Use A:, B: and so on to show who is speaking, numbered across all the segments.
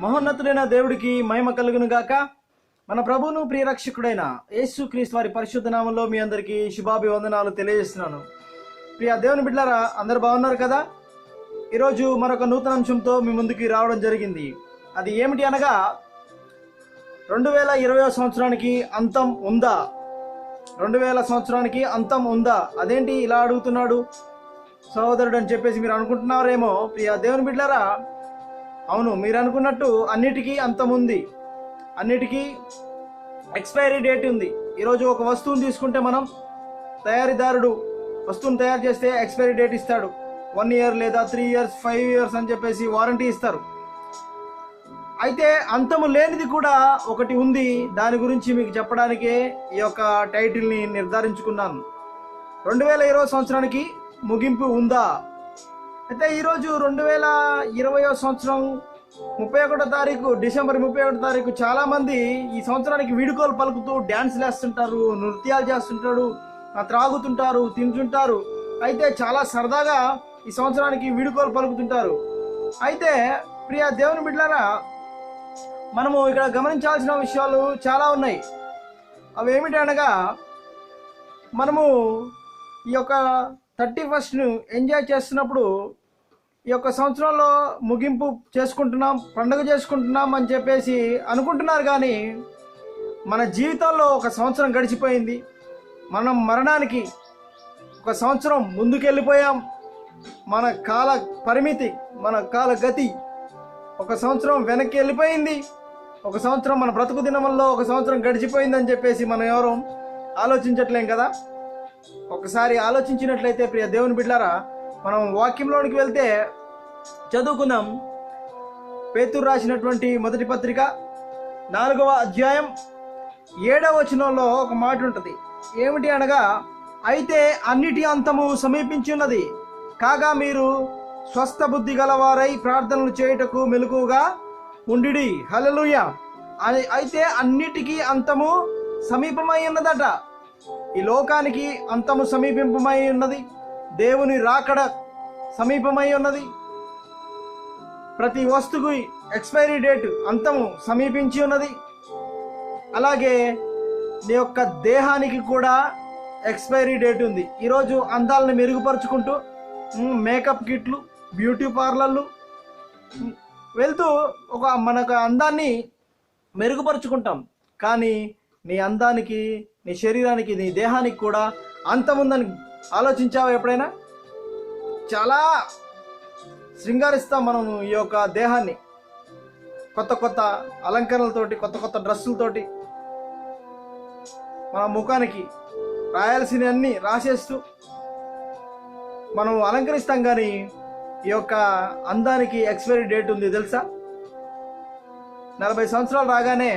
A: మహోన్నతుడైన దేవుడికి మహిమ కలుగును గాక. మన ప్రభువును ప్రియరక్షకుడైన యేసుక్రీస్తు వారి పరిశుద్ధ నామంలో మీ అందరికీ శుభాభివందనాలు తెలియజేస్తున్నాను. ప్రియ దేవుని బిడ్డలారా, అందరు బాగున్నారు కదా? ఈరోజు మరొక నూతన అంశంతో మీ ముందుకి రావడం జరిగింది. అది ఏమిటి అనగా 2020 సంవత్సరానికి అంతం ఉందా? 2000 సంవత్సరానికి అంతం ఉందా? అదేంటి ఇలా అడుగుతున్నాడు సహోదరుడు అని చెప్పేసి మీరు అనుకుంటున్నారేమో. ప్రియ దేవుని బిడ్డలారా, అవును, మీరు అనుకున్నట్టు అన్నిటికీ అంతం ఉంది, అన్నిటికీ ఎక్స్పైరీ డేట్ ఉంది. ఈరోజు ఒక వస్తువుని తీసుకుంటే మనం, తయారీదారుడు వస్తువుని తయారు చేస్తే ఎక్స్పైరీ డేట్ ఇస్తాడు. 1 year లేదా 3 years 5 years అని చెప్పేసి వారంటీ ఇస్తారు. అయితే అంతము లేనిది కూడా ఒకటి ఉంది. దాని గురించి మీకు చెప్పడానికే ఈ యొక్క టైటిల్ని నిర్ధారించుకున్నాను. 2020 సంవత్సరానికి ముగింపు ఉందా? అయితే ఈరోజు 2020 సంవత్సరం 31వ తారీఖు, డిసెంబర్ 31వ తారీఖు చాలామంది ఈ సంవత్సరానికి వీడుకోలు పలుకుతూ డ్యాన్స్లు వేస్తుంటారు, నృత్యాలు చేస్తుంటారు, త్రాగుతుంటారు, తింటుంటారు. అయితే చాలా సరదాగా ఈ సంవత్సరానికి వీడుకోలు పలుకుతుంటారు. అయితే ప్రియ దేవుని బిడ్డలారా, మనము ఇక్కడ గమనించాల్సిన విషయాలు చాలా ఉన్నాయి. అవి ఏమిటి అనగా, మనము ఈ యొక్క 31st ఎంజాయ్ చేస్తున్నప్పుడు ఈ యొక్క సంవత్సరంలో ముగింపు చేసుకుంటున్నాం, పండుగ చేసుకుంటున్నాం అని చెప్పేసి అనుకుంటున్నారు. కానీ మన జీవితంలో ఒక సంవత్సరం గడిచిపోయింది. మనం మరణానికి ఒక సంవత్సరం ముందుకెళ్ళిపోయాం. మన కాల పరిమితి, మన కాల గతి ఒక సంవత్సరం వెనక్కి వెళ్ళిపోయింది. ఒక సంవత్సరం మన బ్రతుకు దినముల్లో ఒక సంవత్సరం గడిచిపోయిందని చెప్పేసి మనం ఎవరు ఆలోచించట్లేం కదా. ఒకసారి ఆలోచించినట్లయితే ప్రియ దేవుని బిడ్డలారా, మనం వాక్యంలోనికి వెళ్తే చదువుకుందాం. పేతురు రాసినటువంటి మొదటి పత్రిక 4వ అధ్యాయం 7వ వచనంలో ఒక మాట ఉంటుంది. ఏమిటి అనగా, అయితే అన్నిటి అంతము సమీపించున్నది, కాగా మీరు స్వస్థ బుద్ధి గలవారై ప్రార్థనలు చేయుటకు మెలకువగా ఉండిడి. హల్లెలూయా. అయితే అన్నిటికీ అంతము సమీపమై ఉన్నదట. ఈ లోకానికి అంతము సమీపింపమై ఉన్నది. దేవుని రాకడ సమీపమై ఉన్నది. ప్రతి వస్తువుకి ఎక్స్పైరీ డేట్, అంతము సమీపించి ఉన్నది. అలాగే నీ యొక్క దేహానికి కూడా ఎక్స్పైరీ డేట్ ఉంది. ఈరోజు అందాలను మెరుగుపరుచుకుంటూ మేకప్ కిట్లు, బ్యూటీ పార్లర్లు వెళ్తూ మనకు అందాన్ని మెరుగుపరుచుకుంటాం. కానీ నీ అందానికి, నీ శరీరానికి, నీ దేహానికి కూడా అంతం ఉందని ఆలోచించావా ఎప్పుడైనా? చాలా శృంగారిస్తాం మనం ఈ యొక్క దేహాన్ని, కొత్త కొత్త అలంకరణలతోటి, కొత్త కొత్త డ్రెస్సులతోటి, మన ముఖానికి రాయాల్సినవన్నీ రాసేస్తూ మనం అలంకరిస్తాం. కానీ ఈ యొక్క అందానికి ఎక్స్పైరీ డేట్ ఉంది తెలుసా? 40 సంవత్సరాలు రాగానే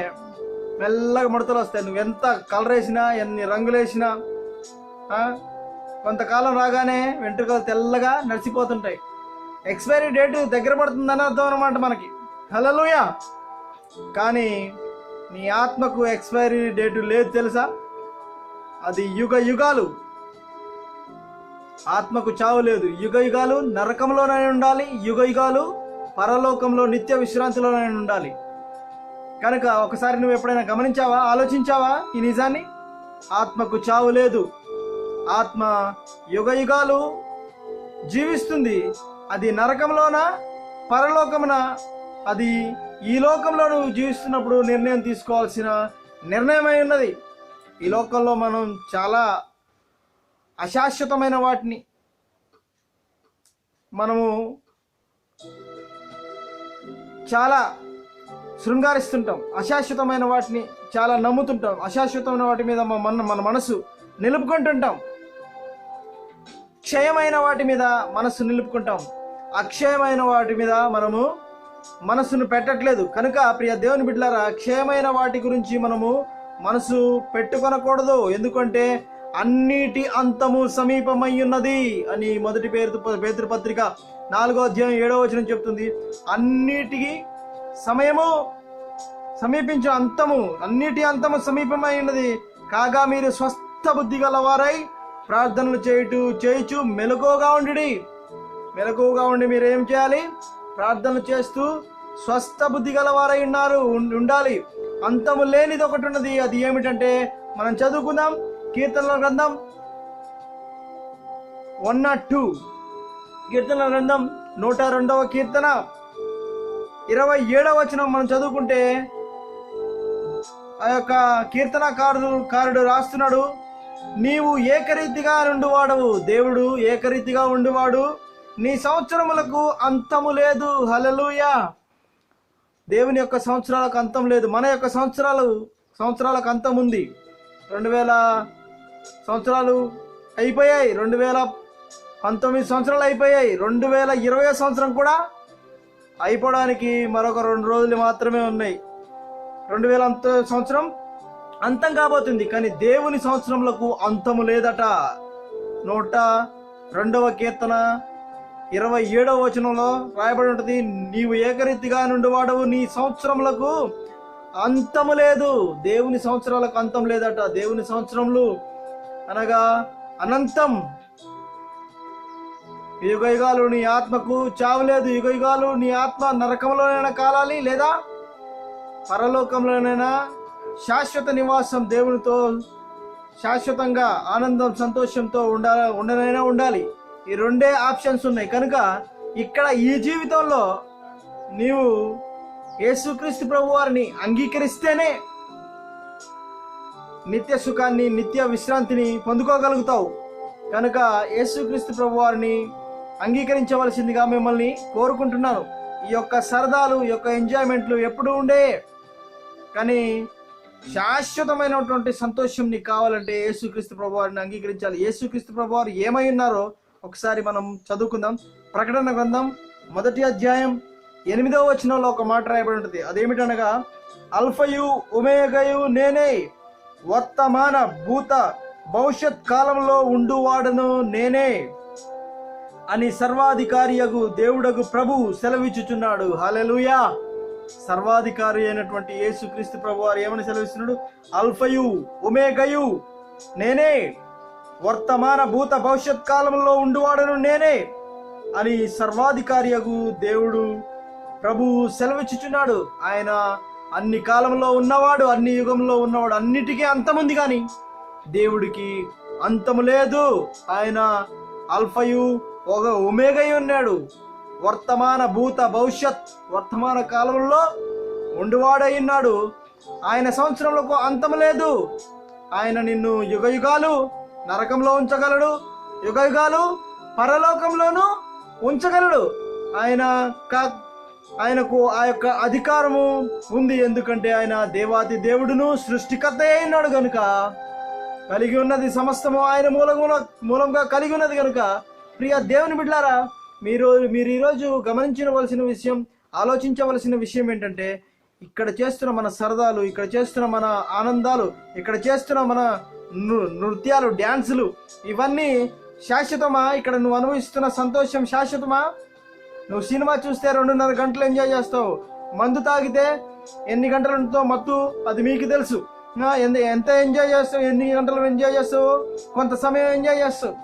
A: మెల్లగా ముడతలు వస్తాయి. నువ్వు ఎంత కలర్ వేసినా, ఎన్ని రంగులు వేసినా, కొంతకాలం రాగానే వెంట్రుకలు తెల్లగా నడిచిపోతుంటాయి. ఎక్స్పైరీ డేట్ దగ్గర పడుతుందని అర్థం అన్నమాట మనకి. హల్లెలూయా. కానీ నీ ఆత్మకు ఎక్స్పైరీ డేటు లేదు తెలుసా? అది యుగ యుగాలు. ఆత్మకు చావు లేదు. యుగ యుగాలు నరకంలోనే ఉండాలి, యుగ యుగాలు పరలోకంలో నిత్య విశ్రాంతిలోనే ఉండాలి. కనుక ఒకసారి నువ్వు ఎప్పుడైనా గమనించావా, ఆలోచించావా ఈ నిజాన్ని? ఆత్మకు చావు లేదు. ఆత్మ యుగ యుగాలు జీవిస్తుంది. అది నరకంలోన, పరలోకమున, అది ఈ లోకంలో నువ్వు జీవిస్తున్నప్పుడు నిర్ణయం తీసుకోవాల్సిన నిర్ణయమై ఉన్నది. ఈ లోకంలో మనం చాలా అశాశ్వతమైన వాటిని మనము చాలా శృంగారిస్తుంటాం. అశాశ్వతమైన వాటిని చాలా నమ్ముతుంటాం. అశాశ్వతమైన వాటి మీద మన మనసు నిలుపుకుంటుంటాం. క్షయమైన వాటి మీద మనస్సు నిలుపుకుంటాం. అక్షయమైన వాటి మీద మనము మనస్సును పెట్టట్లేదు. కనుక ప్రియ దేవుని బిడ్డలారా, క్షయమైన వాటి గురించి మనము మనసు పెట్టుకొనకూడదు. ఎందుకంటే అన్నిటి అంతము సమీపమై ఉన్నది అని మొదటి పేతురు పత్రిక 4వ అధ్యాయం 7వ వచనం చెప్తుంది. అన్నిటికీ సమయము సమీపించు, అంతము, అన్నిటి అంతము సమీపమై ఉన్నది, కాగా మీరు స్వస్థ బుద్ధి గలవారై ప్రార్థనలు చేయుచు మెలకువగా ఉండి. మెలకువగా ఉండి మీరు ఏం చేయాలి? ప్రార్థనలు చేస్తూ స్వస్థ బుద్ధి గలవారై ఉండాలి. అంతము లేనిది ఒకటి ఉన్నది. అది ఏమిటంటే మనం చదువుకుందాం. కీర్తనల గ్రంథం 102, కీర్తనల గ్రంథం 102వ కీర్తన 27వ వచనం మనం చదువుకుంటే ఆ యొక్క కీర్తనకారుడు రాస్తున్నాడు, నీవు ఏకరీతిగా ఉండువాడవు. దేవుడు ఏకరీతిగా ఉండువాడు, నీ సంవత్సరములకు అంతము లేదు. హల్లెలూయా. దేవుని యొక్క సంవత్సరాలకు అంతం లేదు. మన యొక్క సంవత్సరాలకు అంతం ఉంది. 2000 సంవత్సరాలు అయిపోయాయి. 2019 సంవత్సరాలు అయిపోయాయి. 2020 సంవత్సరం కూడా అయిపోవడానికి మరొక 2 రోజులు మాత్రమే ఉన్నాయి. 2000 సంవత్సరం అంతం కాబోతుంది. కానీ దేవుని సంవత్సరములకు అంతము లేదట. 102వ కీర్తన 27వ వచనంలో రాయబడి ఉంటుంది, నీవు ఏకరీతిగా నుండివాడవు, నీ సంవత్సరములకు అంతము లేదు. దేవుని సంవత్సరాలకు అంతం లేదట. దేవుని సంవత్సరములు అనగా అనంతం. యుగయుగాలు నీ ఆత్మకు చావు లేదు. యుగయుగాలు నీ ఆత్మ నరకంలోనైనా కాలాలి, లేదా పరలోకంలోనైనా శాశ్వత నివాసం దేవునితో శాశ్వతంగా ఆనందం సంతోషంతో ఉండాలి. ఈ 2 ఆప్షన్స్ ఉన్నాయి. కనుక ఇక్కడ ఈ జీవితంలో నీవు యేసుక్రీస్తు ప్రభు వారిని అంగీకరిస్తేనే నిత్య సుఖాన్ని, నిత్య విశ్రాంతిని పొందుకోగలుగుతావు. కనుక యేసుక్రీస్తు ప్రభు వారిని అంగీకరించవలసిందిగా మిమ్మల్ని కోరుకుంటున్నాను. ఈ యొక్క సరదాలు, ఈ యొక్క ఎంజాయ్మెంట్లు ఎప్పుడు ఉండే, కానీ శాశ్వతమైనటువంటి సంతోషం నీకు కావాలంటే యేసుక్రీస్తు ప్రభు వారిని అంగీకరించాలి. యేసుక్రీస్తు ప్రభు వారు ఏమై ఉన్నారో ఒకసారి మనం చదువుకుందాం. ప్రకటన గ్రంథం 1వ అధ్యాయం 8వ వచనంలో ఒక మాట రాయబడి ఉంటుంది. అదేమిటనగా, అల్ఫయు ఒమేగయు నేనే, వర్తమాన భూత భవిష్యత్ కాలంలో ఉండువాడను నేనే అని సర్వాధికారియగు దేవుడగు ప్రభు సెలవిచ్చుచున్నాడు. హల్లెలూయా. సర్వాధికారి అయినటువంటి యేసుక్రీస్తు ప్రభు వారు ఏమని సెలవిస్తున్నాడు? అల్ఫయు ఒమేగయు నేనే, వర్తమాన భూత భవిష్యత్ కాలంలో ఉండువాడను నేనే అని సర్వాధికారియగు దేవుడు ప్రభు సెలవిచ్చుచున్నాడు. ఆయన అన్ని కాలంలో ఉన్నవాడు, అన్ని యుగంలో ఉన్నవాడు. అన్నిటికీ అంతముంది, కానీ దేవుడికి అంతము లేదు. ఆయన అల్ఫయు ఒమేగై ఉన్నాడు. వర్తమాన భూత భవిష్యత్ వర్తమాన కాలంలో ఉండువాడై ఉన్నాడు. ఆయన సంవత్సరంలో అంతము లేదు. ఆయన నిన్ను యుగయుగాలు నరకంలో ఉంచగలడు, యుగయుగాలు పరలోకంలోనూ ఉంచగలడు. ఆయనకు ఆ యొక్క అధికారము ఉంది. ఎందుకంటే ఆయన దేవాది దేవుడును సృష్టికర్త అయినాడు కనుక, కలిగి ఉన్నది సమస్తము ఆయన మూలంగా కలిగి ఉన్నది కనుక. ప్రియ దేవుని బిడ్డలారా, మీరు ఈరోజు గమనించవలసిన విషయం, ఆలోచించవలసిన విషయం ఏంటంటే, ఇక్కడ చేస్తున్న మన సరదాలు, ఇక్కడ చేస్తున్న మన ఆనందాలు, ఇక్కడ చేస్తున్న మన నృత్యాలు, డ్యాన్సులు, ఇవన్నీ శాశ్వతమా? ఇక్కడ నువ్వు అనుభవిస్తున్న సంతోషం శాశ్వతమా? నువ్వు సినిమా చూస్తే 2.5 గంటలు ఎంజాయ్ చేస్తావు. మందు తాగితే ఎన్ని గంటలు ఉంటుందో మత్తు, అది మీకు తెలుసు. ఎంత ఎంజాయ్ చేస్తావు, ఎన్ని గంటలు ఎంజాయ్ చేస్తావు, కొంత సమయం ఎంజాయ్ చేస్తావు.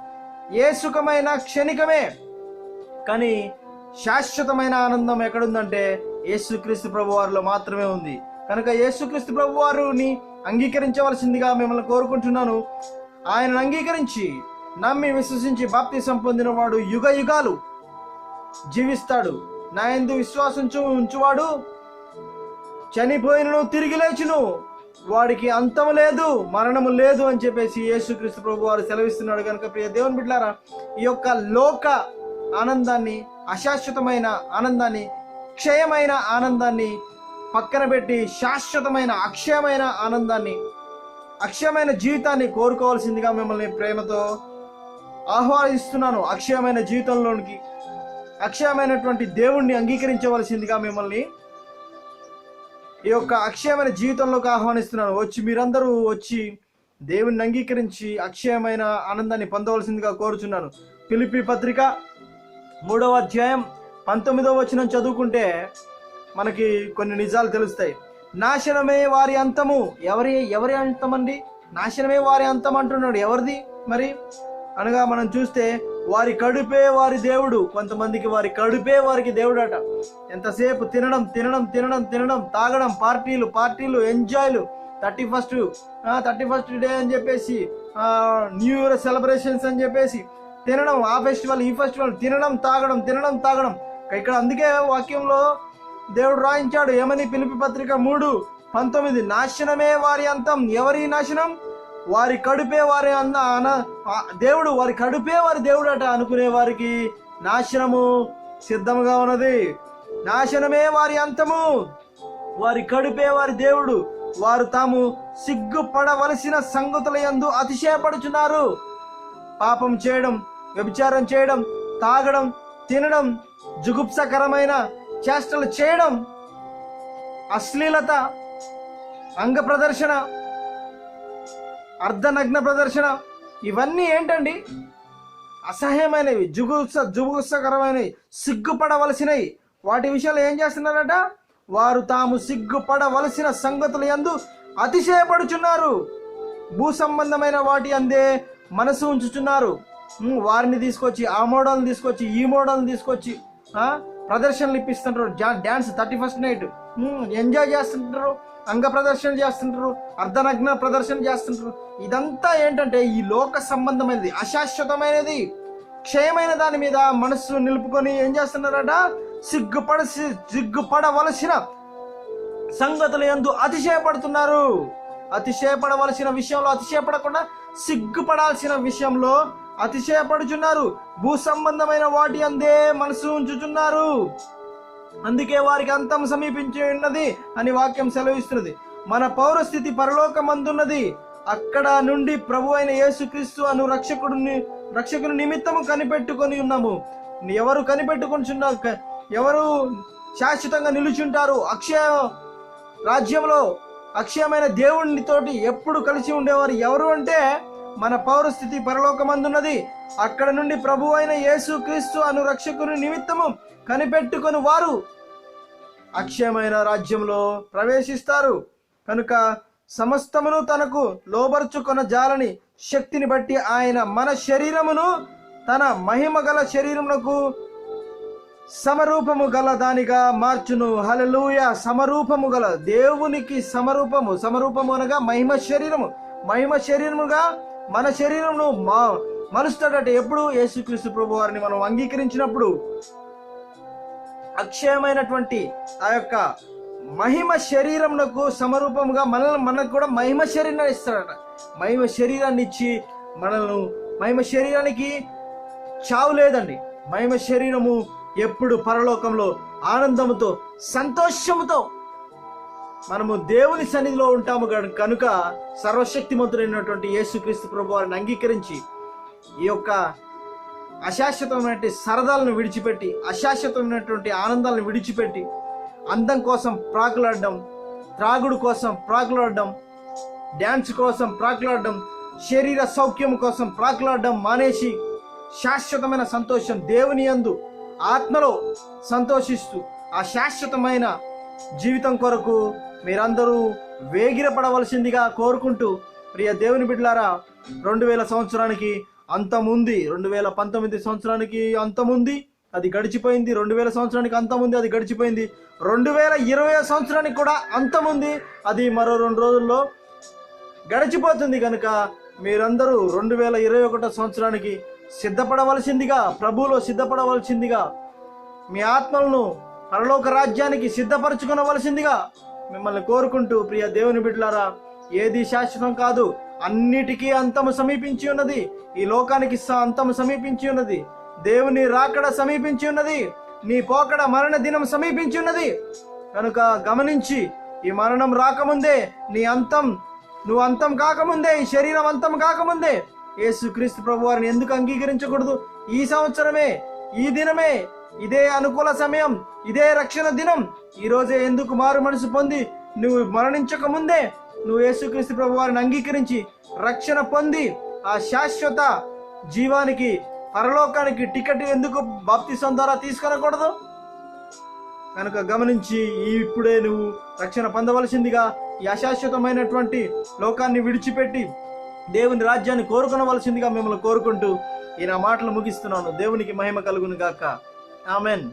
A: ఏ సుఖమైన క్షణికమే, కానీ శాశ్వతమైన ఆనందం ఎక్కడుందంటే యేసుక్రీస్తు ప్రభు వారిలో మాత్రమే ఉంది. కనుక యేసుక్రీస్తు ప్రభు వారిని అంగీకరించవలసిందిగా మిమ్మల్ని కోరుకుంటున్నాను. ఆయనను అంగీకరించి నమ్మి విశ్వసించి బాప్తిసం పొందిన వాడు యుగ యుగాలు జీవిస్తాడు. నా యందు విశ్వాసం ఉంచువాడు చనిపోయినను తిరిగి లేచును, వాడికి అంతము లేదు, మరణము లేదు అని చెప్పేసి యేసుక్రీస్తు ప్రభు వారు సెలవిస్తున్నాడు. కనుక ప్రియ దేవుని బిడ్డలారా, ఈ యొక్క లోక ఆనందాన్ని, అశాశ్వతమైన ఆనందాన్ని, క్షయమైన ఆనందాన్ని పక్కన పెట్టి శాశ్వతమైన అక్షయమైన ఆనందాన్ని, అక్షయమైన జీవితాన్ని కోరుకోవాల్సిందిగా మిమ్మల్ని ప్రేమతో ఆహ్వానిస్తున్నాను. అక్షయమైన జీవితంలోనికి, అక్షయమైనటువంటి దేవుణ్ణి అంగీకరించవలసిందిగా మిమ్మల్ని ఈ యొక్క అక్షయమైన జీవితంలోకి ఆహ్వానిస్తున్నాను. మీరందరూ వచ్చి దేవుణ్ణి అంగీకరించి అక్షయమైన ఆనందాన్ని పొందవలసిందిగా కోరుచున్నాను. ఫిలిప్పీ పత్రిక 3వ అధ్యాయం 19వ వచనం చదువుకుంటే మనకి కొన్ని నిజాలు తెలుస్తాయి. నాశనమే వారి అంతము. ఎవరి అంతం అండి? నాశనమే వారి అంతం అంటున్నాడు. ఎవరిది మరి అనగా మనం చూస్తే వారి కడుపే వారి దేవుడు. కొంతమందికి వారి కడుపే వారికి దేవుడు అట. ఎంతసేపు తినడం తినడం తినడం తినడం, తాగడం, పార్టీలు ఎంజాయ్లు, 31st డే అని చెప్పేసి, న్యూ ఇయర్ సెలబ్రేషన్స్ అని చెప్పేసి తినడం, ఆ ఫెస్టివల్ ఈ ఫెస్టివల్, తినడం తాగడం. ఇక్కడ అందుకే వాక్యంలో దేవుడు రాయించాడు ఏమని? ఫిలిప్పీ పత్రిక 3:19, నాశనమే వారి అంతం. ఎవరి నాశనం? వారి కడుపే వారి దేవుడు. వారి కడుపే వారి దేవుడు అట. అనుకునే వారికి నాశనము సిద్ధంగా ఉన్నది. నాశనమే వారి అంతము. వారి కడుపే వారి దేవుడు. వారు తాము సిగ్గుపడవలసిన సంగతుల యందు అతిశయపడుచున్నారు. పాపం చేయడం, వ్యభిచారం చేయడం, తాగడం, తినడం, జుగుప్సకరమైన చేష్టలు చేయడం, అశ్లీలత, అంగ ప్రదర్శన, అర్ధనగ్న ప్రదర్శన, ఇవన్నీ ఏంటండి? అసహ్యమైనవి, జుగుప్సకరమైనవి, సిగ్గుపడవలసినవి. వాటి విషయాలు ఏం చేస్తున్నారట? వారు తాము సిగ్గుపడవలసిన సంగతుల యందు అతిశయపడుచున్నారు. భూ సంబంధమైన వాటి అందే మనసు ఉంచుచున్నారు. వారిని తీసుకొచ్చి, ఆ మోడల్ని తీసుకొచ్చి, ఈ మోడల్ని తీసుకొచ్చి ప్రదర్శనలు ఇప్పిస్తుంటారు. డ్యాన్స్ 31st నైట్ ఎంజాయ్ చేస్తుంటారు, అంగ ప్రదర్శన చేస్తుంటారు, అర్ధనగ్న ప్రదర్శన చేస్తుంటారు. ఇదంతా ఏంటంటే ఈ లోక సంబంధమైనది, అశాశ్వతమైనది, క్షయమైన దాని మీద మనస్సు నిలుపుకొని ఏం చేస్తున్నారట? సిగ్గుపడవలసిన సంగతుల యందు అతిశయపడుతున్నారు. అతిశయపడవలసిన విషయంలో అతిశయపడకుండా సిగ్గుపడాల్సిన విషయంలో అతిశయపడుచున్నారు. భూ సంబంధమైన వాటి అందే మనసు ఉంచుచున్నారు. అందుకే వారికి అంతం సమీపించి ఉన్నది అని వాక్యం సెలవిస్తున్నది. మన పౌరస్థితి పరలోకమందున్నది. అక్కడ నుండి ప్రభు అయిన యేసుక్రీస్తు అను రక్షకుని నిమిత్తము కనిపెట్టుకొని ఉన్నాము. ఎవరు కనిపెట్టుకొనిచున్నారు? ఎవరు శాశ్వతంగా నిలుచుంటారు అక్షయ రాజ్యంలో? అక్షయమైన దేవునితోటి ఎప్పుడు కలిసి ఉండేవారు ఎవరు అంటే మన పౌరస్థితి పరలోకమందున్నది. అక్కడ నుండి ప్రభు అయిన యేసుక్రీస్తు అను రక్షకుని నిమిత్తము కనిపెట్టుకొని వారు అక్షయమైన రాజ్యంలో ప్రవేశిస్తారు. కనుక సమస్తమును తనకు లోబర్చుకొన జాలని శక్తిని బట్టి ఆయన మన శరీరమును తన మహిమ గల శరీరమునకు సమరూపము గల దానిగా మార్చును. హల్లెలూయా. సమరూపము గల దేవునికి సమరూపము అనగా మహిమ శరీరముగా మన శరీరమును మలుస్తాడట. ఎప్పుడు? యేసుక్రీస్తు ప్రభు వారిని మనం అంగీకరించినప్పుడు అక్షయమైనటువంటి ఆ యొక్క మహిమ శరీరమునకు సమరూపముగా మనకు కూడా మహిమ శరీరాన్ని ఇస్తాడట. మహిమ శరీరాన్ని ఇచ్చి మహిమ శరీరానికి చావు లేదండి. మహిమ శరీరము ఎప్పుడు పరలోకంలో ఆనందముతో సంతోషముతో మనము దేవుని సన్నిధిలో ఉంటాము. కనుక సర్వశక్తిమంతుడైనటువంటి యేసుక్రీస్తు ప్రభు వారిని అంగీకరించి ఈ యొక్క అశాశ్వతమైనటువంటి సరదాలను విడిచిపెట్టి, అశాశ్వతమైనటువంటి ఆనందాలను విడిచిపెట్టి, అందం కోసం ప్రాకులాడడం, త్రాగుడు కోసం ప్రాకులాడడం, డ్యాన్స్ కోసం ప్రాకులాడడం, శరీర సౌఖ్యం కోసం ప్రాకులాడడం మానేసి శాశ్వతమైన సంతోషం దేవుని యందు ఆత్మలో సంతోషిస్తూ ఆ శాశ్వతమైన జీవితం కొరకు మీరందరూ వేగిరపడవలసిందిగా కోరుకుంటూ, ప్రియ దేవుని బిడ్డలారా, 2000 సంవత్సరానికి అంతముంది. 2019 సంవత్సరానికి అంతముంది, అది గడిచిపోయింది. 2000 సంవత్సరానికి అంతముంది, అది గడిచిపోయింది. 2020 సంవత్సరానికి కూడా అంతముంది, అది మరో 2 రోజుల్లో గడిచిపోతుంది. కనుక మీరందరూ 2021 సంవత్సరానికి సిద్ధపడవలసిందిగా, ప్రభువులో సిద్ధపడవలసిందిగా, మీ ఆత్మలను పరలోక రాజ్యానికి సిద్ధపరచుకునవలసిందిగా మిమ్మల్ని కోరుకుంటూ, ప్రియ దేవుని బిడ్డలారా, ఏది శాశ్వతం కాదు, అన్నిటికీ అంతము సమీపించి ఉన్నది. ఈ లోకానికి అంతము సమీపించి ఉన్నది. దేవుని రాకడ సమీపించి ఉన్నది. నీ పోకడ మరణ దినం సమీపించి ఉన్నది. కనుక గమనించి, ఈ మరణం రాకముందే, నువ్వు అంతం కాకముందే, ఈ శరీరం అంతం కాకముందే యేసుక్రీస్తు ప్రభు వారిని ఎందుకు అంగీకరించకూడదు? ఈ సంవత్సరమే, ఈ దినమే, ఇదే అనుకూల సమయం, ఇదే రక్షణ దినం. ఈ రోజే ఎందుకు మారు మనసు పొంది నువ్వు మరణించక ముందే నువ్వు యేసుక్రీస్తు ప్రభు వారిని అంగీకరించి రక్షణ పొంది ఆ శాశ్వత జీవానికి, పరలోకానికి టికెట్ ఎందుకు బాప్తిసం ద్వారా తీసుకొనకూడదు? కనుక గమనించి ఇప్పుడే నువ్వు రక్షణ పొందవలసిందిగా, ఈ అశాశ్వతమైనటువంటి లోకాన్ని విడిచిపెట్టి దేవుని రాజ్యాన్ని కోరుకొనవలసిందిగా మిమ్మల్ని కోరుకుంటూ, ఈ నా మాటలు ముగిస్తున్నాను. దేవునికి మహిమ కలుగును గాక. ఆమెన్.